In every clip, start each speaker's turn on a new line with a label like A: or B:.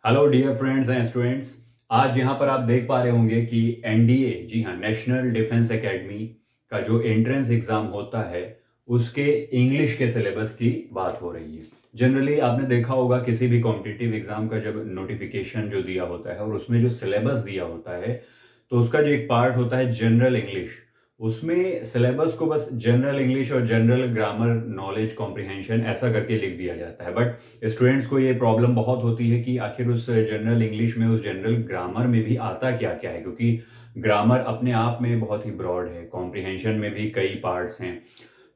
A: Hello dear friends and students. आज यहाँ पर आप देख पा रहे होंगे कि एनडीए, जी हाँ, नेशनल डिफेंस एकेडमी का जो एंट्रेंस एग्जाम होता है उसके इंग्लिश के सिलेबस की बात हो रही है। जनरली आपने देखा होगा किसी भी कॉम्पिटिटिव एग्जाम का जब नोटिफिकेशन जो दिया होता है और उसमें जो सिलेबस दिया होता है तो उसका जो एक पार्ट होता है जनरल इंग्लिश, उसमें सिलेबस को बस जनरल इंग्लिश और जनरल ग्रामर नॉलेज कॉम्प्रिहेंशन ऐसा करके लिख दिया जाता है। बट स्टूडेंट्स को ये प्रॉब्लम बहुत होती है कि आखिर उस जनरल इंग्लिश में, उस जनरल ग्रामर में भी आता क्या क्या है, क्योंकि ग्रामर अपने आप में बहुत ही ब्रॉड है, कॉम्प्रिहेंशन में भी कई पार्ट्स हैं।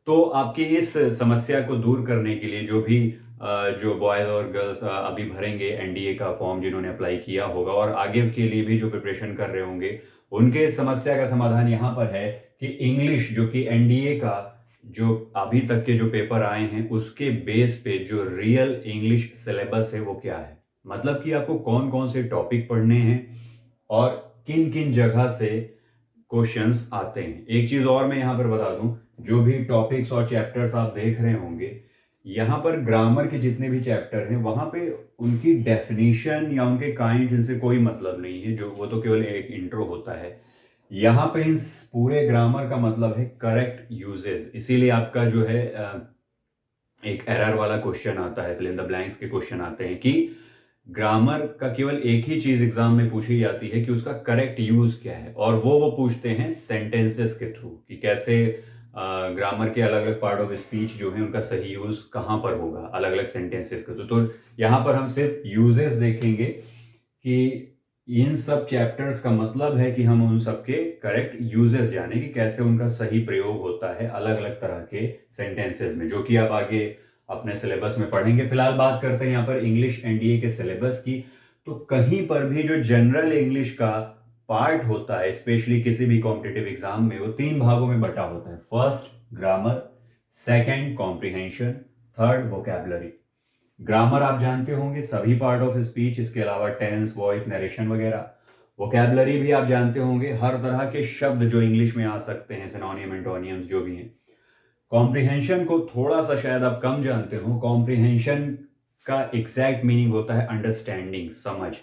A: तो आपकी इस समस्या को दूर करने के लिए जो बॉयज़ और गर्ल्स अभी भरेंगे एनडीए का फॉर्म, जिन्होंने अप्लाई किया होगा और आगे के लिए भी जो प्रिपरेशन कर रहे होंगे, उनके इस समस्या का समाधान यहाँ पर है कि इंग्लिश, जो कि एनडीए का जो अभी तक के जो पेपर आए हैं उसके बेस पे जो रियल इंग्लिश सिलेबस है वो क्या है। मतलब कि आपको कौन कौन से टॉपिक पढ़ने हैं और किन किन जगह से क्वेश्चंस आते हैं। एक चीज और मैं यहाँ पर बता दूं, जो भी टॉपिक्स और चैप्टर्स आप देख रहे होंगे, यहाँ पर ग्रामर के जितने भी चैप्टर हैं वहां पे उनकी डेफिनेशन या उनके काइंड इनसे कोई मतलब नहीं है, जो वो तो केवल एक इंट्रो होता है। यहाँ पे इस पूरे ग्रामर का मतलब है करेक्ट यूजेस। इसीलिए आपका जो है एक एरर वाला क्वेश्चन आता है, फिल इन द ब्लैंक्स के क्वेश्चन आते हैं कि ग्रामर का केवल एक ही चीज एग्जाम में पूछी जाती है कि उसका करेक्ट यूज क्या है, और वो पूछते हैं सेंटेंसेस के थ्रू कि कैसे ग्रामर के अलग अलग पार्ट ऑफ स्पीच जो है उनका सही यूज कहाँ पर होगा अलग अलग सेंटेंसेस के थ्रू। तो यहाँ पर हम सिर्फ यूजेस देखेंगे कि इन सब चैप्टर्स का मतलब है कि हम उन सब के करेक्ट यूजेस जाने कि कैसे उनका सही प्रयोग होता है अलग अलग तरह के सेंटेंसेस में, जो कि आप आगे अपने सिलेबस में पढ़ेंगे। फिलहाल बात करते हैं यहाँ पर इंग्लिश एनडीए के सिलेबस की। तो कहीं पर भी जो जनरल इंग्लिश का पार्ट होता है, स्पेशली किसी भी कॉम्पिटिटिव एग्जाम में, वो तीन भागों में बटा होता है। First grammar, second comprehension, third vocabulary. Grammar आप जानते होंगे, सभी पार्ट ऑफ स्पीच, इसके अलावा टेंस, वॉइस, नरेशन वगैरह। वोकैबुलरी भी आप जानते होंगे, हर तरह के शब्द जो इंग्लिश में आ सकते हैं, सिनोनिम, एंटोनियम्स जो भी हैं। कॉम्प्रिहेंशन को थोड़ा सा शायद आप कम जानते हो। कॉम्प्रिहेंशन का एग्जैक्ट मीनिंग होता है अंडरस्टैंडिंग, समझ।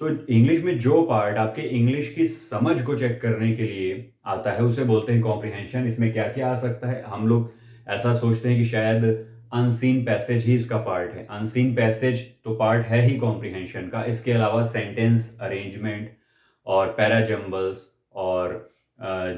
A: तो इंग्लिश में जो पार्ट आपके इंग्लिश की समझ को चेक करने के लिए आता है उसे बोलते हैं कॉम्प्रिहेंशन। इसमें क्या क्या आ सकता है, हम लोग ऐसा सोचते हैं कि शायद अनसीन पैसेज ही इसका पार्ट है। अनसीन पैसेज तो पार्ट है ही कॉम्प्रिहेंशन का। इसके अलावा सेंटेंस अरेंजमेंट और पैराजम्बल्स और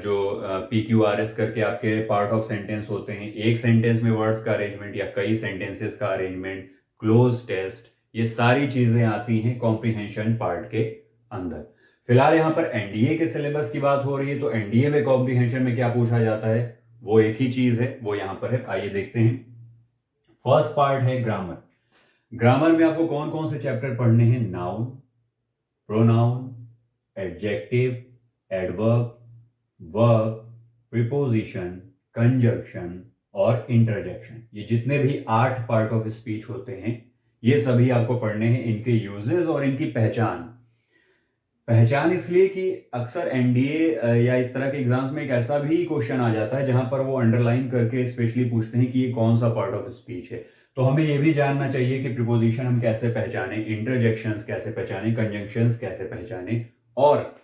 A: जो पी क्यू आर एस करके आपके पार्ट ऑफ सेंटेंस होते हैं, एक सेंटेंस में वर्ड्स का अरेंजमेंट या कई सेंटेंसेस का अरेंजमेंट, क्लोज टेस्ट, ये सारी चीजें आती हैं कॉम्प्रिहेंशन पार्ट के अंदर। फिलहाल यहाँ पर एनडीए के सिलेबस की बात हो रही है, तो एनडीए में कॉम्प्रिहेंशन में क्या पूछा जाता है, वो एक ही चीज है, वो यहाँ पर है। आइए देखते हैं। फर्स्ट पार्ट है ग्रामर। ग्रामर में आपको कौन कौन से चैप्टर पढ़ने हैं, noun, pronoun, adjective, adverb, verb, preposition, conjunction और इंटरजेक्शन। ये जितने भी 8 पार्ट ऑफ स्पीच होते हैं ये सभी आपको पढ़ने हैं। इनके यूजेस और इनकी पहचान। पहचान इसलिए कि अक्सर एनडीए या इस तरह के एग्जाम्स में एक ऐसा भी क्वेश्चन आ जाता है जहां पर वो अंडरलाइन करके स्पेशली पूछते हैं कि ये कौन सा पार्ट ऑफ स्पीच है। तो हमें ये भी जानना चाहिए कि प्रीपोजिशन हम कैसे पहचाने, इंटरजेक्शंस कैसे पहचाने, कंजंक्शंस कैसे पहचाने। और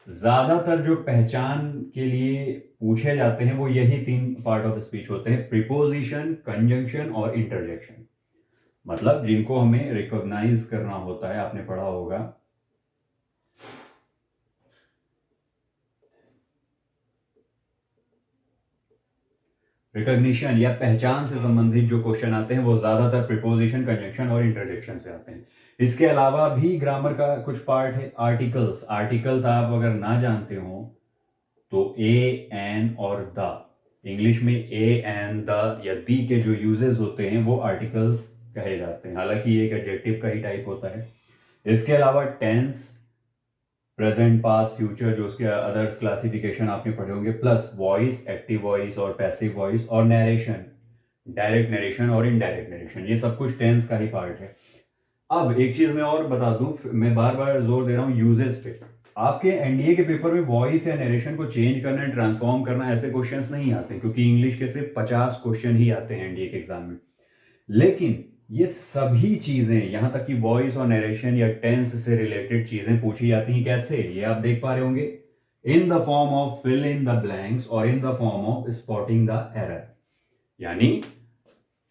A: ज्यादातर जो पहचान के लिए पूछे जाते हैं वो यही 3 पार्ट ऑफ स्पीच होते हैं, प्रीपोजिशन, कंजंक्शन और इंटरजेक्शन। मतलब जिनको हमें रिकॉग्नाइज करना होता है, आपने पढ़ा होगा। रिकॉग्निशन या पहचान से संबंधित जो क्वेश्चन आते हैं वो ज्यादातर प्रीपोजिशन, कंजंक्शन और इंटरजेक्शन से आते हैं। इसके अलावा भी ग्रामर का कुछ पार्ट है आर्टिकल्स। आर्टिकल्स आप अगर ना जानते हो तो ए, एन और द, इंग्लिश में ए, एन, द या दी के जो यूजेस होते हैं वो आर्टिकल्स कहे जाते हैं। हालांकि ये एक एडजेक्टिव का ही टाइप होता है। इसके अलावा टेंस, प्रेजेंट, पास्ट, फ्यूचर, जो उसके अदर्स क्लासिफिकेशन आपने पढ़े होंगे, प्लस वॉइस, एक्टिव वॉइस और पैसिव वॉइस, और नरेशन, डायरेक्ट नरेशन और इनडायरेक्ट नरेशन, ये सब कुछ टेंस का ही पार्ट है। अब एक चीज मैं और बता दूं, मैं बार बार जोर दे रहा हूं यूजेस पे। आपके एनडीए के पेपर में वॉइस या नरेशन को चेंज करना, ट्रांसफॉर्म करना, ऐसे क्वेश्चंस नहीं आते, क्योंकि इंग्लिश के सिर्फ 50 क्वेश्चन ही आते हैं एनडीए के एग्जाम में। लेकिन ये सभी चीजें, यहां तक कि वॉइस और नरेशन या टेंस से रिलेटेड चीजें पूछी जाती हैं। कैसे, ये आप देख पा रहे होंगे, in the form of fill in the blanks और in the form of spotting the error. यानी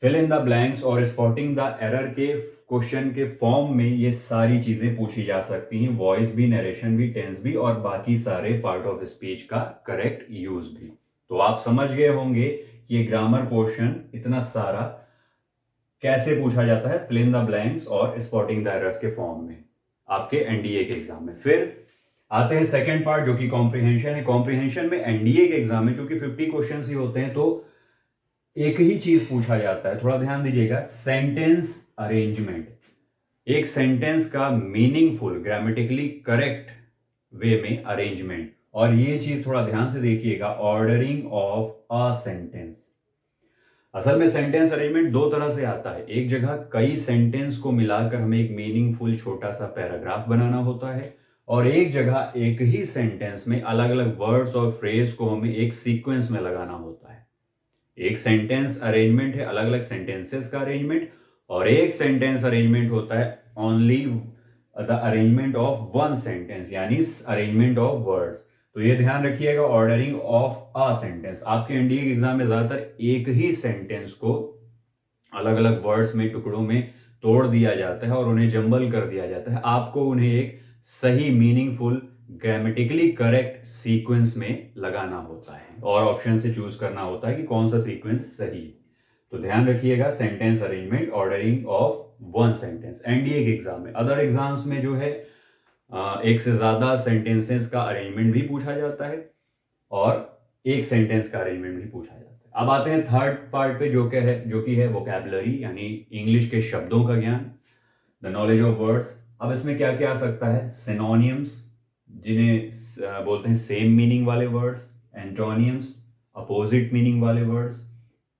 A: फिल इन द ब्लैंक्स और स्पॉटिंग द एरर के क्वेश्चन के फॉर्म में ये सारी चीजें पूछी जा सकती हैं, वॉइस भी, नरेशन भी, टेंस भी और बाकी सारे पार्ट ऑफ स्पीच का करेक्ट यूज भी। तो आप समझ गए होंगे कि ये ग्रामर पोर्शन इतना सारा कैसे पूछा जाता है, फिल इन द ब्लैंक्स और स्पॉटिंग द एरर्स के फॉर्म में आपके एनडीए के एग्जाम में। फिर आते हैं सेकंड पार्ट जो कि कॉम्प्रिहेंशन है। कॉम्प्रिहेंशन में एनडीए के एग्जाम में चूंकि 50 क्वेश्चन ही होते हैं तो एक ही चीज पूछा जाता है, थोड़ा ध्यान दीजिएगा, सेंटेंस अरेंजमेंट। एक सेंटेंस का मीनिंगफुल ग्रामेटिकली करेक्ट वे में अरेंजमेंट, और ये चीज थोड़ा ध्यान से देखिएगा, ऑर्डरिंग ऑफ अ सेंटेंस। असल में सेंटेंस अरेंजमेंट दो तरह से आता है। एक जगह कई सेंटेंस को मिलाकर हमें एक मीनिंगफुल छोटा सा पैराग्राफ बनाना होता है, और एक जगह एक ही सेंटेंस में अलग अलग वर्ड्स और फ्रेज को हमें एक सीक्वेंस में लगाना होता है। एक सेंटेंस अरेंजमेंट है अलग अलग सेंटेंसेस का अरेंजमेंट, और एक सेंटेंस अरेंजमेंट होता है only the arrangement of one sentence, यानी अरेंजमेंट ऑफ वर्ड्स। तो ये ध्यान रखिएगा, ऑर्डरिंग ऑफ अ सेंटेंस। आपके एनडीए के एग्जाम में ज्यादातर एक ही सेंटेंस को अलग अलग वर्ड्स में, टुकड़ों में तोड़ दिया जाता है और उन्हें जंबल कर दिया जाता है। आपको उन्हें एक सही, मीनिंगफुल, ग्रामेटिकली करेक्ट सीक्वेंस में लगाना होता है और ऑप्शन से चूज करना होता है कि कौन सा सीक्वेंस सही है। तो ध्यान रखिएगा, sentence arrangement, ordering of one sentence NDA के एग्जाम में। अदर एग्जाम्स में जो है एक से ज्यादा सेंटेंसेस का अरेंजमेंट भी पूछा जाता है और एक सेंटेंस का अरेंजमेंट भी पूछा जाता है। अब आते हैं थर्ड पार्ट पे, जो कि है वोकैबुलरी, यानी इंग्लिश के शब्दों का ज्ञान, द नॉलेज ऑफ वर्ड्स। अब इसमें क्या क्या आ सकता है, सिनोनियम्स जिन्हें बोलते हैं सेम मीनिंग वाले वर्ड्स, एंटोनियम्स अपोजिट मीनिंग वाले वर्ड्स,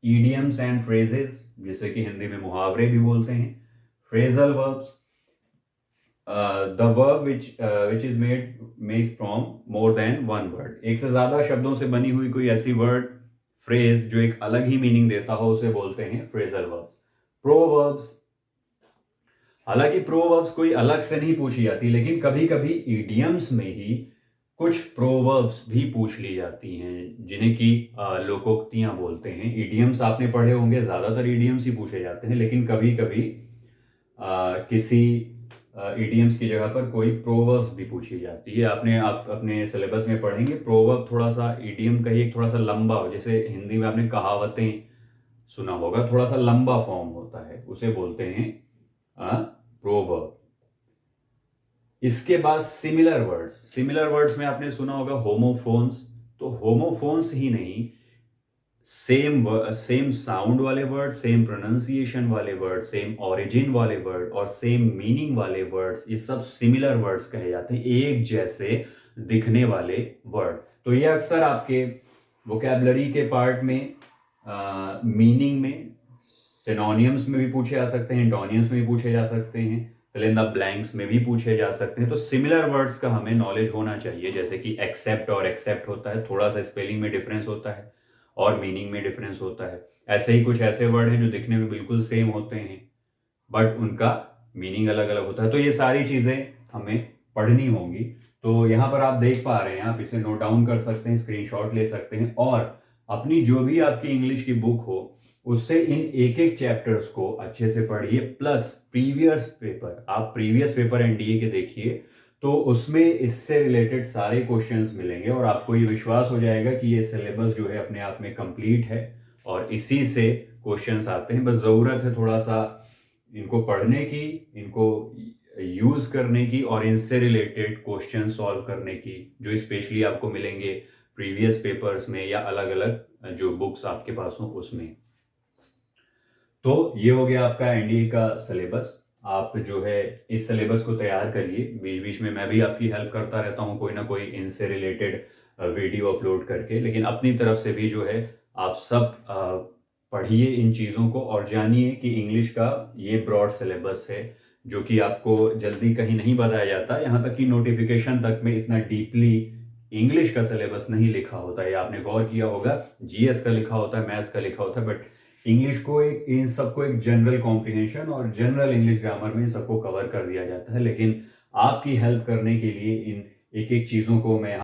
A: ईडियम्स एंड फ्रेजेस जैसे कि हिंदी में मुहावरे भी बोलते हैं, phrasal verbs, the verb which is made from more than one word. एक से ज्यादा शब्दों से बनी हुई कोई ऐसी वर्ड, फ्रेज जो एक अलग ही मीनिंग देता हो, उसे बोलते हैं फ्रेजल वर्ब्स। प्रोवर्ब्स, हालांकि प्रोवर्ब्स कोई अलग से नहीं पूछी जाती, लेकिन कभी कभी ईडियम्स में ही कुछ प्रोवर्ब्स भी पूछ ली जाती हैं जिन्हें कि लोकोक्तियां बोलते हैं। ईडियम्स आपने पढ़े होंगे, ज्यादातर ईडियम्स ही पूछे जाते हैं, लेकिन कभी कभी किसी ईडियम्स की जगह पर कोई प्रोवर्ब्स भी पूछी जाती है। आप अपने सिलेबस में पढ़ेंगे, प्रोवर्ब थोड़ा सा ईडियम का ही एक थोड़ा सा लंबा, जैसे हिंदी में आपने कहावतें सुना होगा, थोड़ा सा लंबा फॉर्म होता है, उसे बोलते हैं प्रोवर्ब। इसके बाद सिमिलर वर्ड्स। सिमिलर वर्ड्स में आपने सुना होगा होमोफोन्स। तो होमोफोन्स ही नहीं, सेम साउंड वाले वर्ड, सेम प्रोनाउंसिएशन वाले वर्ड, सेम ओरिजिन वाले वर्ड और सेम मीनिंग वाले वर्ड्स, ये सब सिमिलर वर्ड्स कहे जाते हैं, एक जैसे दिखने वाले वर्ड। तो ये अक्सर आपके वोकैबुलरी के पार्ट में मीनिंग में, सिनोनियम्स में भी पूछे जा सकते हैं, एंटोनियम्स में भी पूछे जा सकते हैं, फिल इन द ब्लैंक्स में भी पूछे जा सकते हैं। तो सिमिलर वर्ड्स का हमें नॉलेज होना चाहिए, जैसे कि एक्सेप्ट और एक्सेप्ट होता है, थोड़ा सा स्पेलिंग में डिफरेंस होता है और मीनिंग में डिफरेंस होता है। ऐसे ही कुछ ऐसे वर्ड हैं जो दिखने में बिल्कुल सेम होते हैं बट उनका मीनिंग अलग अलग होता है। तो ये सारी चीजें हमें पढ़नी होंगी। तो यहाँ पर आप देख पा रहे हैं, आप इसे नोट डाउन कर सकते हैं, स्क्रीनशॉट ले सकते हैं और अपनी जो भी आपकी इंग्लिश की बुक हो उससे इन एक एक चैप्टर्स को अच्छे से पढ़िए, प्लस प्रीवियस पेपर, आप प्रीवियस पेपर एनडीए के देखिए, तो उसमें इससे रिलेटेड सारे क्वेश्चंस मिलेंगे और आपको ये विश्वास हो जाएगा कि ये सिलेबस जो है अपने आप में कंप्लीट है और इसी से क्वेश्चंस आते हैं। बस ज़रूरत है थोड़ा सा इनको पढ़ने की, इनको यूज़ करने की और इनसे रिलेटेड क्वेश्चन सॉल्व करने की, जो स्पेशली आपको मिलेंगे प्रीवियस पेपर्स में या अलग अलग जो बुक्स आपके पास हो उसमें। तो ये हो गया आपका एनडीए का सिलेबस। आप जो है इस सिलेबस को तैयार करिए, बीच बीच में मैं भी आपकी हेल्प करता रहता हूँ कोई ना कोई इनसे रिलेटेड वीडियो अपलोड करके, लेकिन अपनी तरफ से भी जो है आप सब पढ़िए इन चीज़ों को और जानिए कि इंग्लिश का ये ब्रॉड सिलेबस है जो कि आपको जल्दी कहीं नहीं बताया जाता। यहाँ तक कि नोटिफिकेशन तक में इतना डीपली इंग्लिश का सिलेबस नहीं लिखा होता है, आपने गौर किया होगा, जीएस का लिखा होता है, मैथ्स का लिखा होता है, बट इंग्लिश को एक इन सबको एक जनरल कॉम्प्रिहेंशन और जनरल इंग्लिश ग्रामर में इन सबको कवर कर दिया जाता है, लेकिन आपकी हेल्प करने के लिए इन एक एक चीज़ों को मैं